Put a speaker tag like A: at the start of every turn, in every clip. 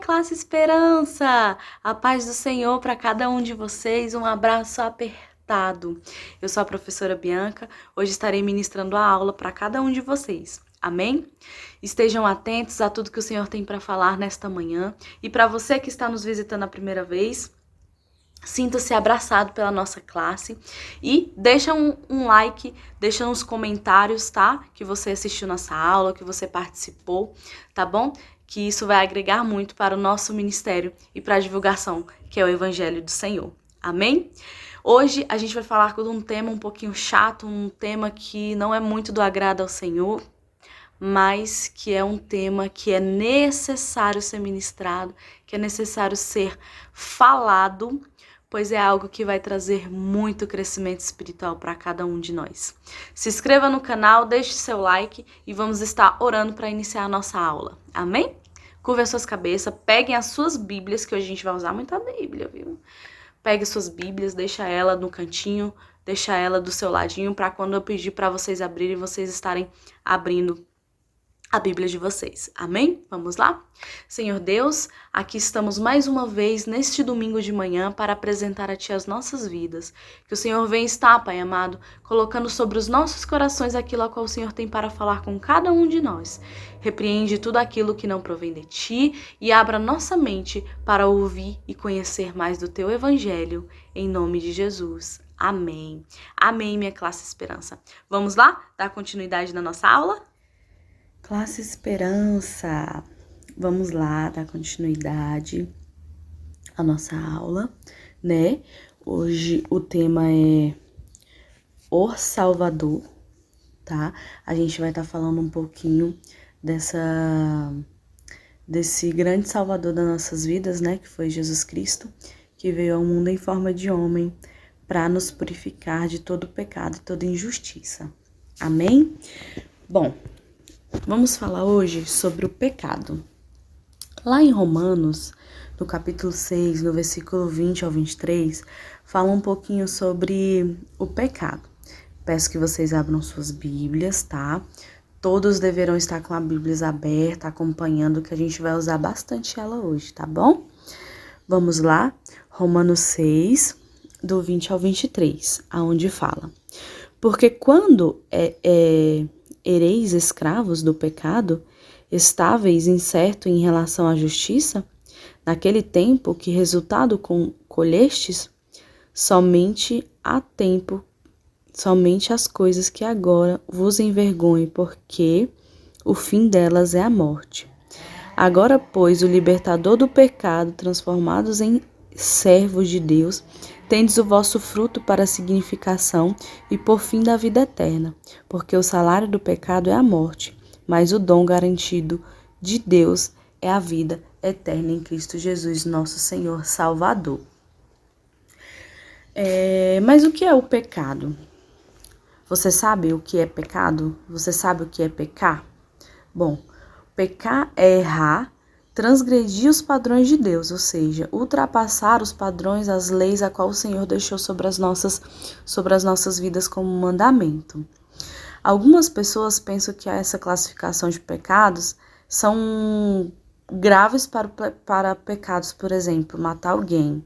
A: classe Esperança! A paz do Senhor para cada um de vocês, um abraço apertado. Eu sou a professora Bianca, hoje estarei ministrando a aula para cada um de vocês. Amém? Estejam atentos a tudo que o Senhor tem para falar nesta manhã. E para você que está nos visitando a primeira vez, sinta-se abraçado pela nossa classe e deixa um like, deixa nos comentários, tá? Que você assistiu nossa aula, que você participou, tá bom? Que isso vai agregar muito para o nosso ministério e para a divulgação, que é o Evangelho do Senhor. Amém? Hoje a gente vai falar de um tema um pouquinho chato, um tema que não é muito do agrado ao Senhor, mas que é um tema que é necessário ser ministrado, que é necessário ser falado, pois é algo que vai trazer muito crescimento espiritual para cada um de nós. Se inscreva no canal, deixe seu like e vamos estar orando para iniciar a nossa aula. Amém? Curve as suas cabeças, peguem as suas Bíblias, que hoje a gente vai usar muita Bíblia, viu? Pegue suas Bíblias, deixa ela no cantinho, deixa ela do seu ladinho, para quando eu pedir para vocês abrirem, vocês estarem abrindo a Bíblia de vocês. Amém? Vamos lá? Senhor Deus, aqui estamos mais uma vez neste domingo de manhã para apresentar a Ti as nossas vidas. Que o Senhor venha estar, Pai amado, colocando sobre os nossos corações aquilo a qual o Senhor tem para falar com cada um de nós. Repreende tudo aquilo que não provém de Ti e abra nossa mente para ouvir e conhecer mais do Teu Evangelho. Em nome de Jesus. Amém. Amém, minha classe Esperança. Vamos lá? Dar continuidade na nossa aula? Classe Esperança, vamos lá dar continuidade à nossa aula, né? Hoje o tema é O Salvador, tá? A gente vai estar falando um pouquinho desse grande Salvador das nossas vidas, né? Que foi Jesus Cristo, que veio ao mundo em forma de homem para nos purificar de todo pecado e toda injustiça. Amém? Bom, vamos falar hoje sobre o pecado. Lá em Romanos, no capítulo 6, no versículo 20 ao 23, fala um pouquinho sobre o pecado. Peço que vocês abram suas Bíblias, tá? Todos deverão estar com a Bíblia aberta, acompanhando, que a gente vai usar bastante ela hoje, tá bom? Vamos lá, Romanos 6, do 20 ao 23, aonde fala: Porque quando ereis escravos do pecado, estáveis incerto em relação à justiça, naquele tempo que resultado colhestes, somente as coisas que agora vos envergonhem, porque o fim delas é a morte. Agora, pois, o libertador do pecado, transformados em servos de Deus, tendes o vosso fruto para a significação e por fim da vida eterna, porque o salário do pecado é a morte, mas o dom garantido de Deus é a vida eterna em Cristo Jesus, nosso Senhor Salvador. Mas o que é o pecado? Você sabe o que é pecado? Você sabe o que é pecar? Bom, pecar é errar, transgredir os padrões de Deus, ou seja, ultrapassar os padrões, as leis a qual o Senhor deixou sobre as nossas vidas como mandamento. Algumas pessoas pensam que essa classificação de pecados são graves para pecados, por exemplo, matar alguém,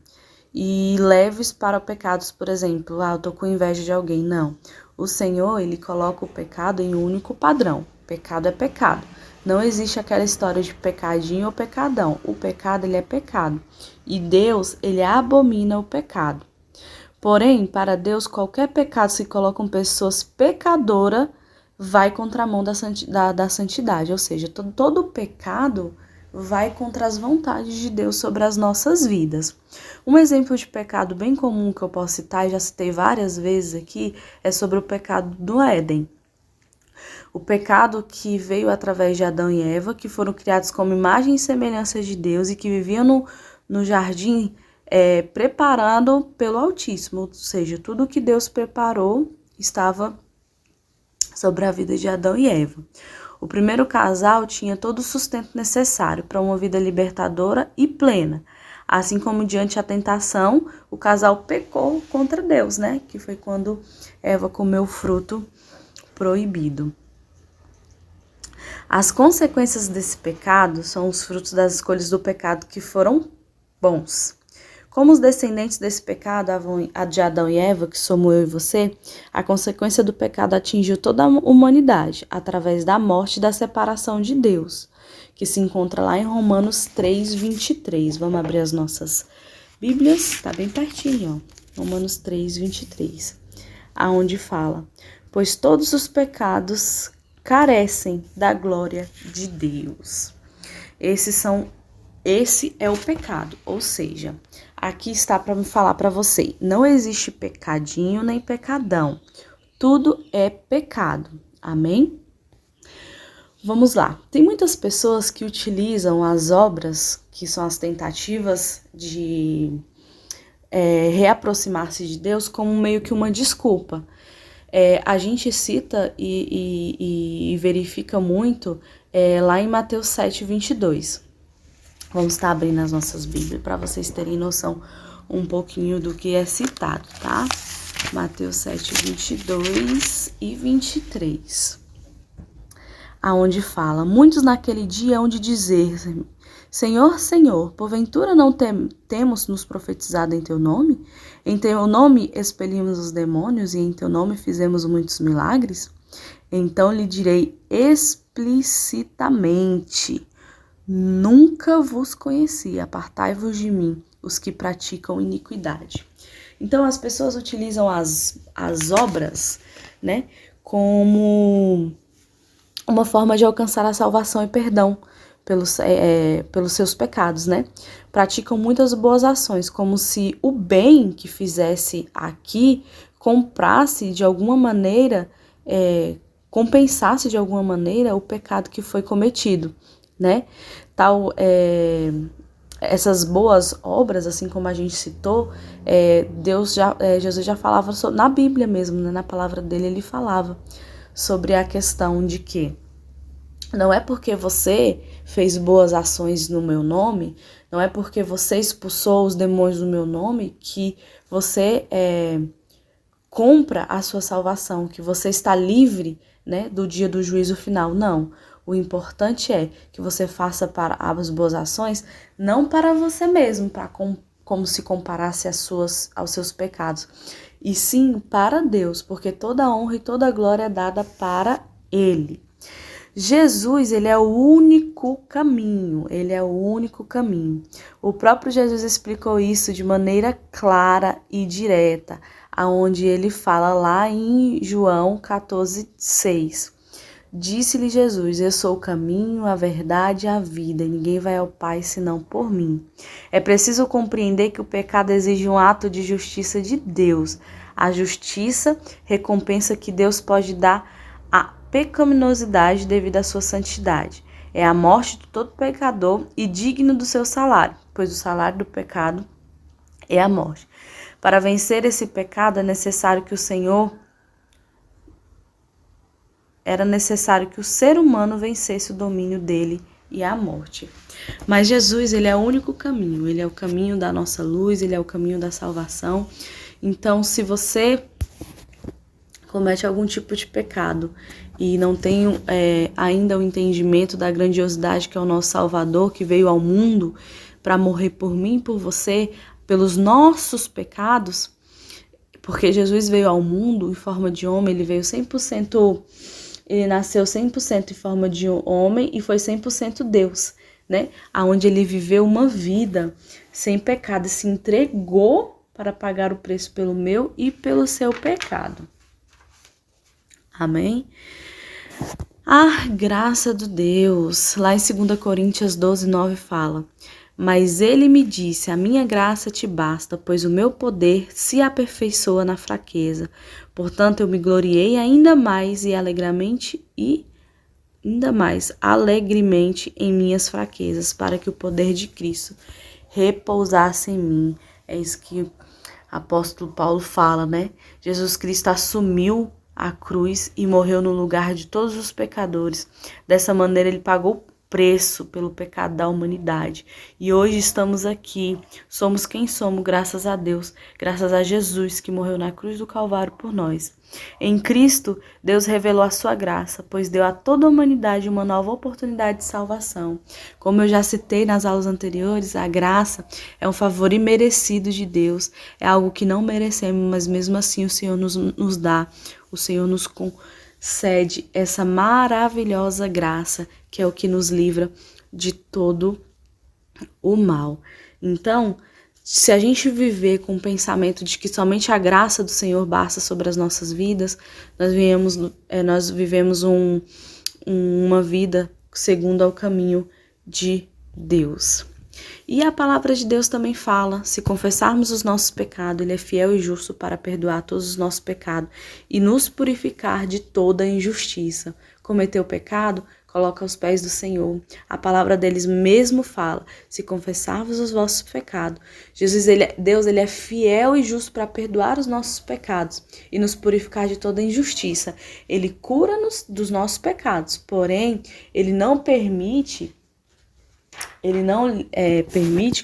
A: e leves para pecados, por exemplo, eu tô com inveja de alguém. Não, o Senhor, Ele coloca o pecado em um único padrão. Pecado é pecado. Não existe aquela história de pecadinho ou pecadão. O pecado, ele é pecado. E Deus, ele abomina o pecado. Porém, para Deus, qualquer pecado que colocam pessoas pecadoras vai contra a mão da santidade. Ou seja, todo pecado vai contra as vontades de Deus sobre as nossas vidas. Um exemplo de pecado bem comum que eu posso citar, e já citei várias vezes aqui, é sobre o pecado do Éden. O pecado que veio através de Adão e Eva, que foram criados como imagem e semelhança de Deus e que viviam no jardim preparado pelo Altíssimo. Ou seja, tudo que Deus preparou estava sobre a vida de Adão e Eva. O primeiro casal tinha todo o sustento necessário para uma vida libertadora e plena. Assim como diante da tentação, o casal pecou contra Deus, né? Que foi quando Eva comeu o fruto proibido. As consequências desse pecado são os frutos das escolhas do pecado que foram bons. Como os descendentes desse pecado, a de Adão e Eva, que somos eu e você, a consequência do pecado atingiu toda a humanidade, através da morte e da separação de Deus, que se encontra lá em Romanos 3:23. Vamos abrir as nossas Bíblias, está bem pertinho, ó. Romanos 3:23, aonde fala: pois todos os pecados carecem da glória de Deus. Esse é o pecado, ou seja, aqui está para me falar para você, não existe pecadinho nem pecadão, tudo é pecado, amém? Vamos lá, tem muitas pessoas que utilizam as obras, que são as tentativas de reaproximar-se de Deus, como meio que uma desculpa. A gente cita e verifica muito lá em Mateus 7:22. Vamos estar abrindo as nossas Bíblias para vocês terem noção um pouquinho do que é citado, tá? Mateus 7:22 e 23. Aonde fala: muitos naquele dia hão de dizer: Senhor, Senhor, porventura não temos nos profetizado em teu nome? Em teu nome expelimos os demônios e em teu nome fizemos muitos milagres? Então lhe direi explicitamente: nunca vos conheci, apartai-vos de mim, os que praticam iniquidade. Então as pessoas utilizam as obras, né, como uma forma de alcançar a salvação e perdão pelos seus pecados, né? Praticam muitas boas ações, como se o bem que fizesse aqui comprasse de alguma maneira, compensasse de alguma maneira o pecado que foi cometido, né? Essas boas obras, assim como a gente citou, Jesus já falava na Bíblia mesmo, né? Na palavra dele ele falava sobre a questão de que não é porque você fez boas ações no meu nome, não é porque você expulsou os demônios no meu nome que você compra a sua salvação, que você está livre, né, do dia do juízo final. Não. O importante é que você faça para as boas ações, não para você mesmo, como se comparasse aos seus pecados, e sim para Deus, porque toda a honra e toda a glória é dada para Ele. Jesus, ele é o único caminho, ele é o único caminho. O próprio Jesus explicou isso de maneira clara e direta, aonde ele fala lá em João 14:6. Disse-lhe Jesus: eu sou o caminho, a verdade e a vida, e ninguém vai ao Pai senão por mim. É preciso compreender que o pecado exige um ato de justiça de Deus. A justiça, recompensa que Deus pode dar à pecaminosidade devido à sua santidade. É a morte de todo pecador e digno do seu salário, pois o salário do pecado é a morte. Para vencer esse pecado era necessário que o ser humano vencesse o domínio dele e a morte. Mas Jesus, ele é o único caminho, ele é o caminho da nossa luz, ele é o caminho da salvação. Então, se você comete algum tipo de pecado e não tem ainda o entendimento da grandiosidade que é o nosso Salvador, que veio ao mundo para morrer por mim, por você, pelos nossos pecados, porque Jesus veio ao mundo em forma de homem, ele veio 100%, ele nasceu 100% em forma de homem e foi 100% Deus, né? Aonde ele viveu uma vida sem pecado e se entregou para pagar o preço pelo meu e pelo seu pecado. Amém? A graça de Deus, lá em 2 Coríntios 12:9 fala: mas ele me disse, a minha graça te basta, pois o meu poder se aperfeiçoa na fraqueza. Portanto, eu me gloriei ainda mais alegremente em minhas fraquezas, para que o poder de Cristo repousasse em mim. É isso que o apóstolo Paulo fala, né? Jesus Cristo assumiu a cruz e morreu no lugar de todos os pecadores. Dessa maneira, ele pagou preço pelo pecado da humanidade. E hoje estamos aqui, somos quem somos, graças a Deus, graças a Jesus que morreu na cruz do Calvário por nós. Em Cristo, Deus revelou a sua graça, pois deu a toda a humanidade uma nova oportunidade de salvação. Como eu já citei nas aulas anteriores, a graça é um favor imerecido de Deus, é algo que não merecemos, mas mesmo assim o Senhor nos dá, o Senhor nos concede essa maravilhosa graça, que é o que nos livra de todo o mal. Então, se a gente viver com o pensamento de que somente a graça do Senhor basta sobre as nossas vidas, nós vivemos uma vida segundo ao caminho de Deus. E a palavra de Deus também fala, se confessarmos os nossos pecados, Ele é fiel e justo para perdoar todos os nossos pecados e nos purificar de toda injustiça. Cometeu pecado? Coloca aos pés do Senhor. A palavra deles mesmo fala, se confessarmos os vossos pecados. Deus ele é fiel e justo para perdoar os nossos pecados e nos purificar de toda injustiça. Ele cura-nos dos nossos pecados, porém, Ele não permite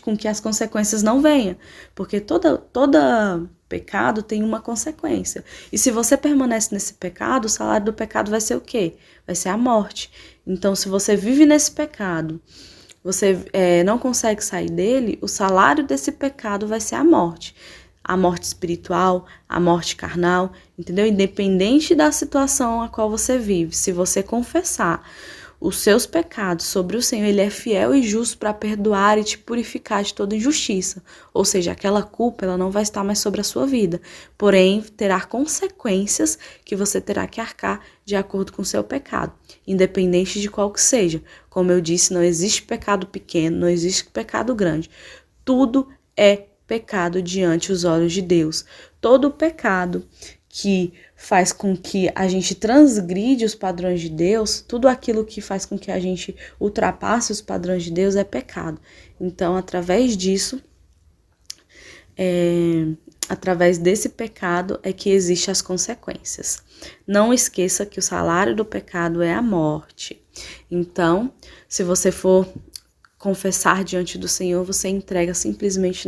A: com que as consequências não venham, porque toda pecado tem uma consequência. E se você permanece nesse pecado, o salário do pecado vai ser o quê? Vai ser a morte. Então, se você vive nesse pecado, você não consegue sair dele, o salário desse pecado vai ser a morte. A morte espiritual, a morte carnal, entendeu? Independente da situação a qual você vive, se você confessar os seus pecados sobre o Senhor, Ele é fiel e justo para perdoar e te purificar de toda injustiça. Ou seja, aquela culpa ela não vai estar mais sobre a sua vida, porém terá consequências que você terá que arcar de acordo com o seu pecado, independente de qual que seja. Como eu disse, não existe pecado pequeno, não existe pecado grande. Tudo é pecado diante os olhos de Deus. Todo pecado que faz com que a gente transgride os padrões de Deus, tudo aquilo que faz com que a gente ultrapasse os padrões de Deus é pecado. Então, através desse pecado é que existem as consequências. Não esqueça que o salário do pecado é a morte. Então, se você for confessar diante do Senhor, você entrega simplesmente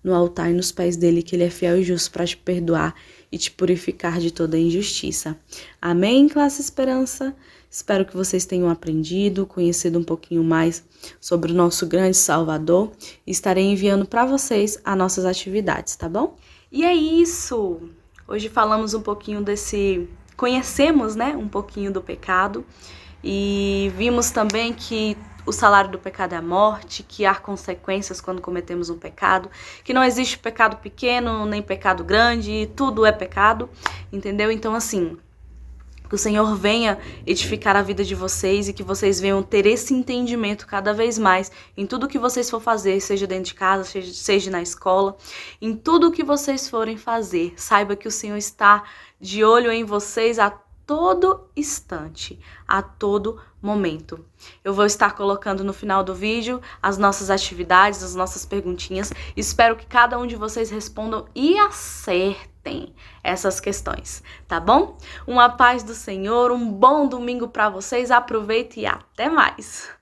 A: no altar e nos pés dele, que ele é fiel e justo para te perdoar e te purificar de toda injustiça. Amém, classe Esperança? Espero que vocês tenham aprendido, conhecido um pouquinho mais sobre o nosso grande Salvador e estarei enviando para vocês as nossas atividades, tá bom? E é isso! Hoje falamos um pouquinho conhecemos, né, um pouquinho do pecado e vimos também que o salário do pecado é a morte, que há consequências quando cometemos um pecado, que não existe pecado pequeno nem pecado grande, tudo é pecado, entendeu? Então, assim, que o Senhor venha edificar a vida de vocês e que vocês venham ter esse entendimento cada vez mais em tudo que vocês for fazer, seja dentro de casa, seja na escola, em tudo que vocês forem fazer. Saiba que o Senhor está de olho em vocês a todo instante, a todo momento. Eu vou estar colocando no final do vídeo as nossas atividades, as nossas perguntinhas. Espero que cada um de vocês respondam e acertem essas questões, tá bom? Uma paz do Senhor, um bom domingo para vocês. Aproveite e até mais!